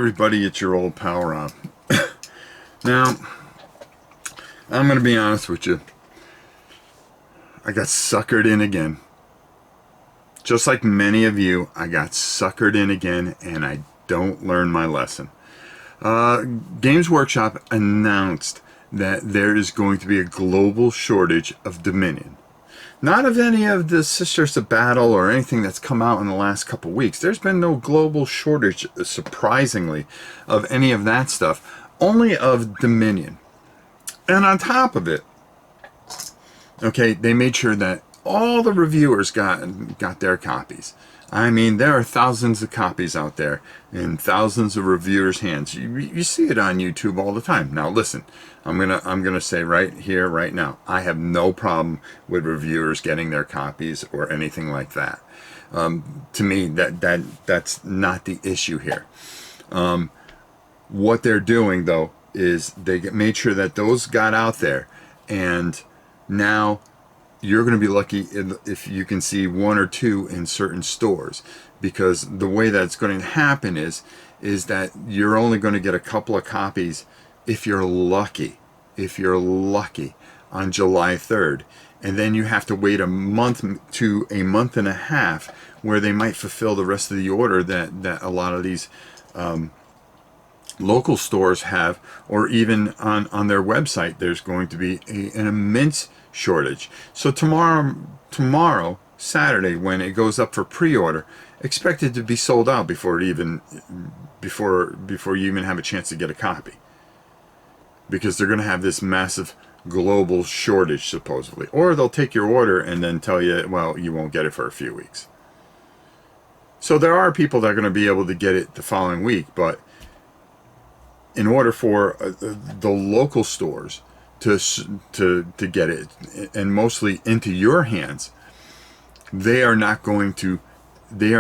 everybody, it's your old pal Rob. Now, I'm going to be honest with you. I got suckered in again. Just like many of you, I got suckered in again, and I don't learn my lesson. Games Workshop announced that there is going to be a global shortage of Dominion. Not of any of the Sisters of Battle or anything that's come out in the last couple weeks. There's been no global shortage, surprisingly, of any of that stuff. Only of Dominion. And on top of it, okay, they made sure that all the reviewers got their copies. I mean, there are thousands of copies out there in thousands of reviewers' hands. You see it on YouTube all the time. Now, listen, I'm gonna say right here, right now, I have no problem with reviewers getting their copies or anything like that. To me, that's not the issue here. What they're doing, though, is they made sure that those got out there, and now you're going to be lucky if you can see one or two in certain stores, because the way that's going to happen is that you're only going to get a couple of copies if you're lucky on July 3rd, and then you have to wait a month to a month and a half where they might fulfill the rest of the order that a lot of these local stores have, or even on their website there's going to be an immense shortage. So tomorrow, Saturday, when it goes up for pre-order, expect it to be sold out before you even have a chance to get a copy, because they're going to have this massive global shortage supposedly. Or they'll take your order and then tell you, well, you won't get it for a few weeks. So there are people that are going to be able to get it the following week, but in order for the local stores to get it, and mostly into your hands, they are not going to be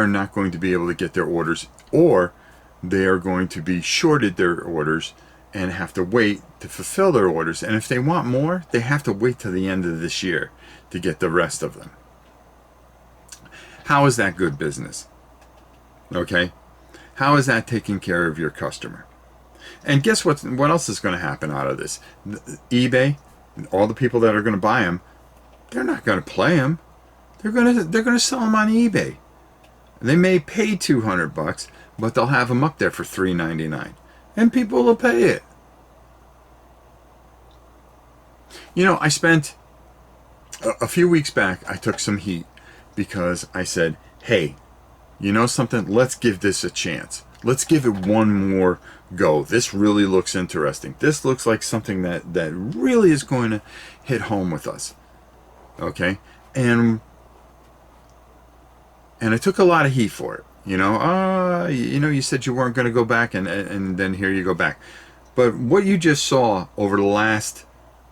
able to get their orders, or they are going to be shorted their orders and have to wait to fulfill their orders. And if they want more, they have to wait till the end of this year to get the rest of them. How is that good business? Okay? How is that taking care of your customer? And guess what else is going to happen out of this? eBay, all the people that are going to buy them, they're not going to play them. They're going to sell them on eBay. They may pay $200, but they'll have them up there for $3.99, and people will pay it. You know, I spent a few weeks back, I took some heat because I said, hey, you know something? Let's give this a chance. Let's give it one more go. This really looks interesting. This looks like something that really is going to hit home with us. Okay? And I took a lot of heat for it. You said you weren't going to go back, and then here you go back. But what you just saw over the last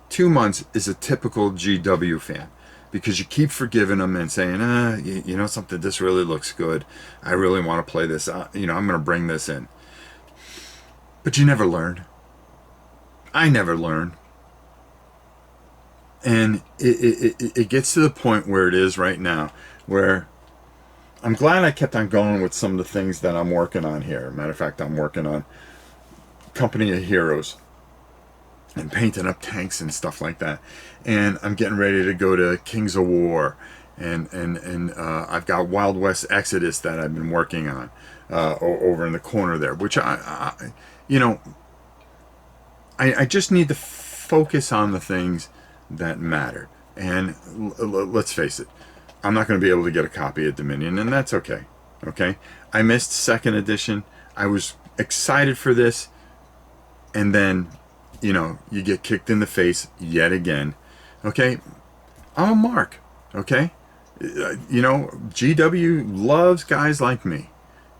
2 months is a typical GW fan. Because you keep forgiving them and saying, you know something, this really looks good. I really want to play this. I'm going to bring this in. But you never learn. I never learn. And it gets to the point where it is right now, where I'm glad I kept on going with some of the things that I'm working on here. Matter of fact, I'm working on Company of Heroes and painting up tanks and stuff like that, and I'm getting ready to go to Kings of War, and I've got Wild West Exodus that I've been working on over in the corner there, which I just need to focus on the things that matter. And let's face it, I'm not going to be able to get a copy of Dominion, and that's okay. Okay, I missed 2nd edition. I was excited for this, and then you get kicked in the face yet again. Okay, I'm a mark. Okay, GW loves guys like me,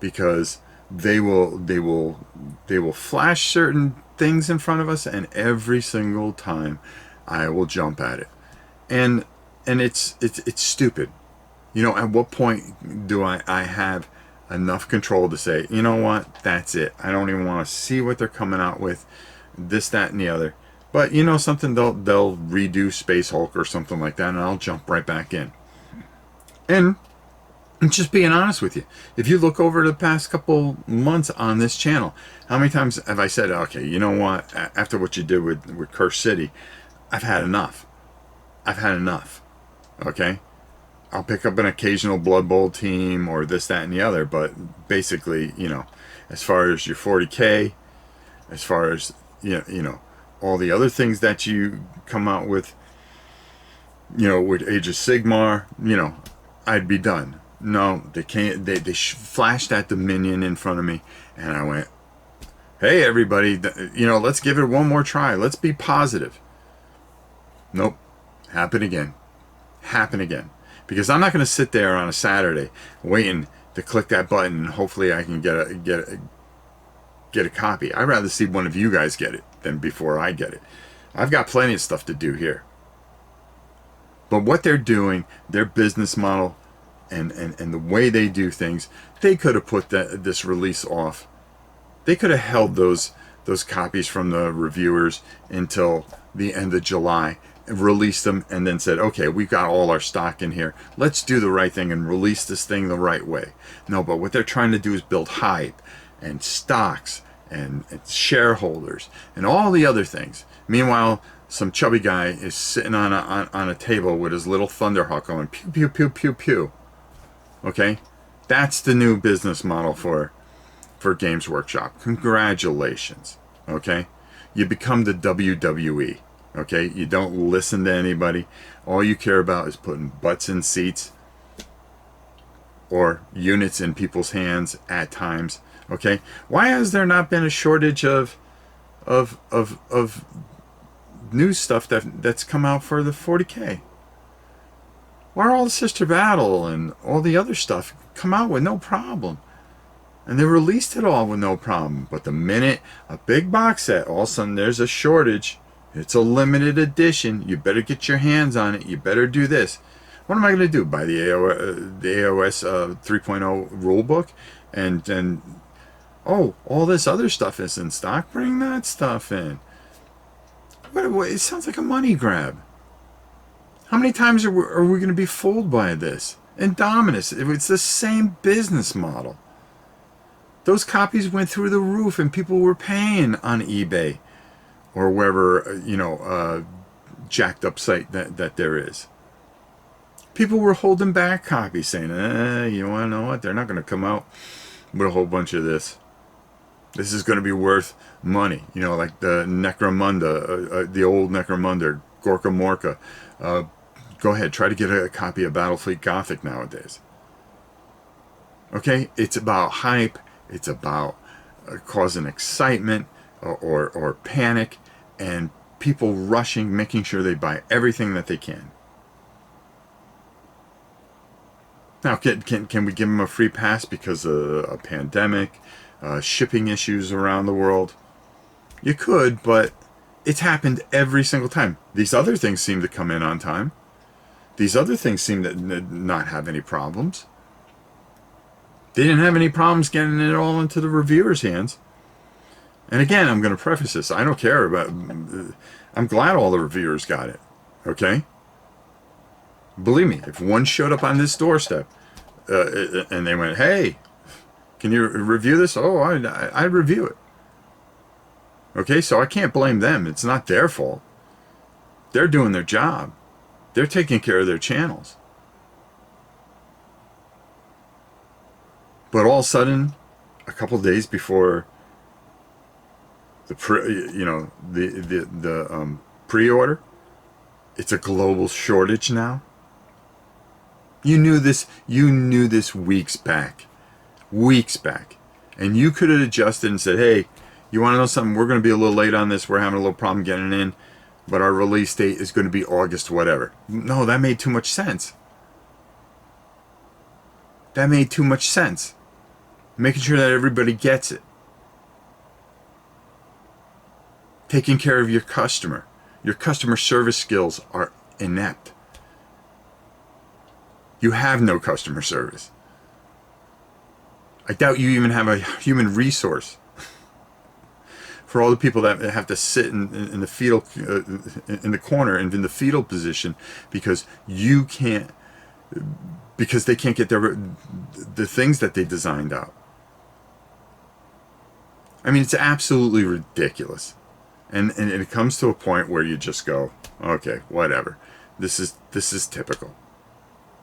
because they will flash certain things in front of us, and every single time I will jump at it, and it's stupid. At what point do I have enough control to say, you know what, that's it, I don't even want to see what they're coming out with, this, that, and the other. But something, they'll redo Space Hulk or something like that, and I'll jump right back in. And I'm just being honest with you. If you look over the past couple months on this channel, how many times have I said, okay, you know what? After what you did with Curse City, I've had enough. I've had enough. Okay? I'll pick up an occasional Blood Bowl team or this, that, and the other, but basically, you know, as far as your 40K, as far as, you know, all the other things that you come out with, you know, with Age of Sigmar, you know, I'd be done. No, they can't. They flashed that Dominion in front of me, and I went, hey, everybody, you know, let's give it one more try. Let's be positive. Nope. Happen again. Happen again. Because I'm not going to sit there on a Saturday waiting to click that button and hopefully I can get a copy. I'd rather see one of you guys get it than before I get it. I've got plenty of stuff to do here. But what they're doing, their business model, and the way they do things, they could have put this release off. They could have held those copies from the reviewers until the end of July, released them, and then said, okay, we've got all our stock in here. Let's do the right thing and release this thing the right way. No, but what they're trying to do is build hype and stocks and shareholders and all the other things. Meanwhile, some chubby guy is sitting on a table with his little Thunderhawk going pew, pew, pew, pew, pew. Okay? That's the new business model for Games Workshop. Congratulations. Okay? You become the WWE. Okay? You don't listen to anybody. All you care about is putting butts in seats or units in people's hands at times. Okay? Why has there not been a shortage of new stuff that's come out for the 40K? Why are all the Sister Battle and all the other stuff come out with no problem? And they released it all with no problem. But the minute a big box set, all of a sudden there's a shortage. It's a limited edition. You better get your hands on it. You better do this. What am I going to do? Buy the AOS 3.0 rulebook? And oh, all this other stuff is in stock? Bring that stuff in. What, it sounds like a money grab. How many times are we going to be fooled by this? Indominus, it's the same business model. Those copies went through the roof and people were paying on eBay or wherever, you know, jacked up site that there is. People were holding back copies saying, you want to know what? They're not going to come out with a whole bunch of this. This is going to be worth money. You know, like the Necromunda, the old Necromunda, Gorka Morka. Go ahead, try to get a copy of Battlefleet Gothic nowadays. Okay? It's about hype. It's about causing excitement or panic and people rushing, making sure they buy everything that they can. Now, can we give them a free pass because of a pandemic, shipping issues around the world? You could, but it's happened every single time. These other things seem to come in on time. These other things seem to not have any problems. They didn't have any problems getting it all into the reviewers' hands. And again, I'm going to preface this. I don't care about... I'm glad all the reviewers got it. Okay? Believe me, if one showed up on this doorstep and they went, hey, can you review this? Oh, I'd review it. Okay, so I can't blame them. It's not their fault. They're doing their job. They're taking care of their channels. But all of a sudden, a couple days before the pre-order, it's a global shortage now. You knew this weeks back. Weeks back. And you could have adjusted and said, hey, you want to know something? We're going to be a little late on this. We're having a little problem getting it in. But our release date is going to be August whatever. No, that made too much sense. That made too much sense. Making sure that everybody gets it. Taking care of your customer. Your customer service skills are inept. You have no customer service. I doubt you even have a human resource for all the people that have to sit in the fetal in the corner and in the fetal position because you can't because they can't get the things that they designed out. I mean, it's absolutely ridiculous. And it comes to a point where you just go, okay, whatever. This is typical.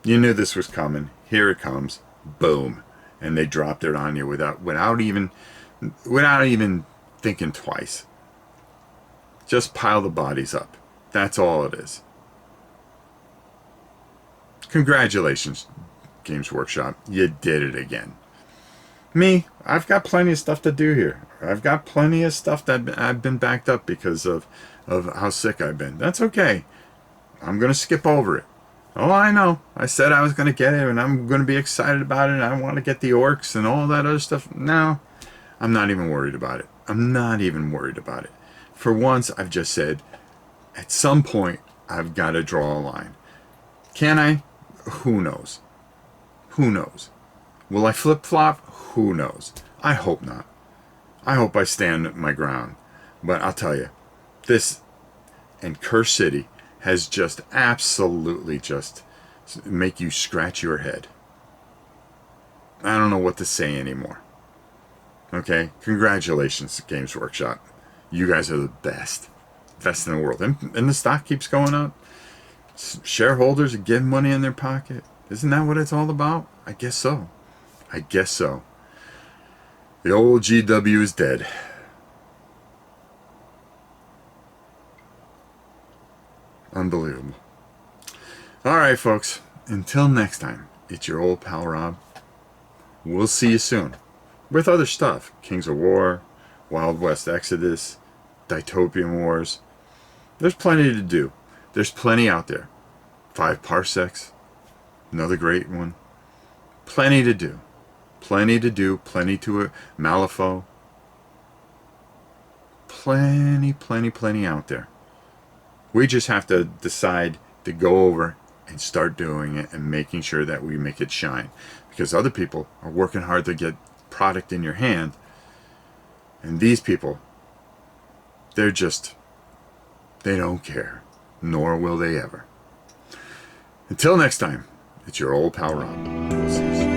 You knew this was coming. Here it comes. Boom. And they dropped it on you without even thinking twice. Just pile the bodies up. That's all it is. Congratulations, Games Workshop. You did it again. Me, I've got plenty of stuff to do here. I've got plenty of stuff that I've been backed up because of how sick I've been. That's okay. I'm going to skip over it. Oh, I know. I said I was going to get it, and I'm going to be excited about it, and I want to get the orcs and all that other stuff. No, I'm not even worried about it. I'm not even worried about it. For once, I've just said, at some point, I've got to draw a line. Can I? Who knows? Who knows? Will I flip-flop? Who knows? I hope not. I hope I stand my ground. But I'll tell you, this and Curse City has just absolutely just make you scratch your head. I don't know what to say anymore. Okay? Congratulations, Games Workshop. You guys are the best. Best in the world. And the stock keeps going up. Shareholders are getting money in their pocket. Isn't that what it's all about? I guess so. I guess so. The old GW is dead. Unbelievable. Alright, folks. Until next time, it's your old pal Rob. We'll see you soon. With other stuff. Kings of War, Wild West Exodus, Dytopian Wars. There's plenty to do. There's plenty out there. 5 Parsecs. Another great one. Plenty to do. Plenty to do. Plenty to Malifaux. Plenty out there. We just have to decide to go over and start doing it and making sure that we make it shine. Because other people are working hard to get product in your hand. And these people, they don't care. Nor will they ever. Until next time, it's your old pal Rob. We'll see you soon.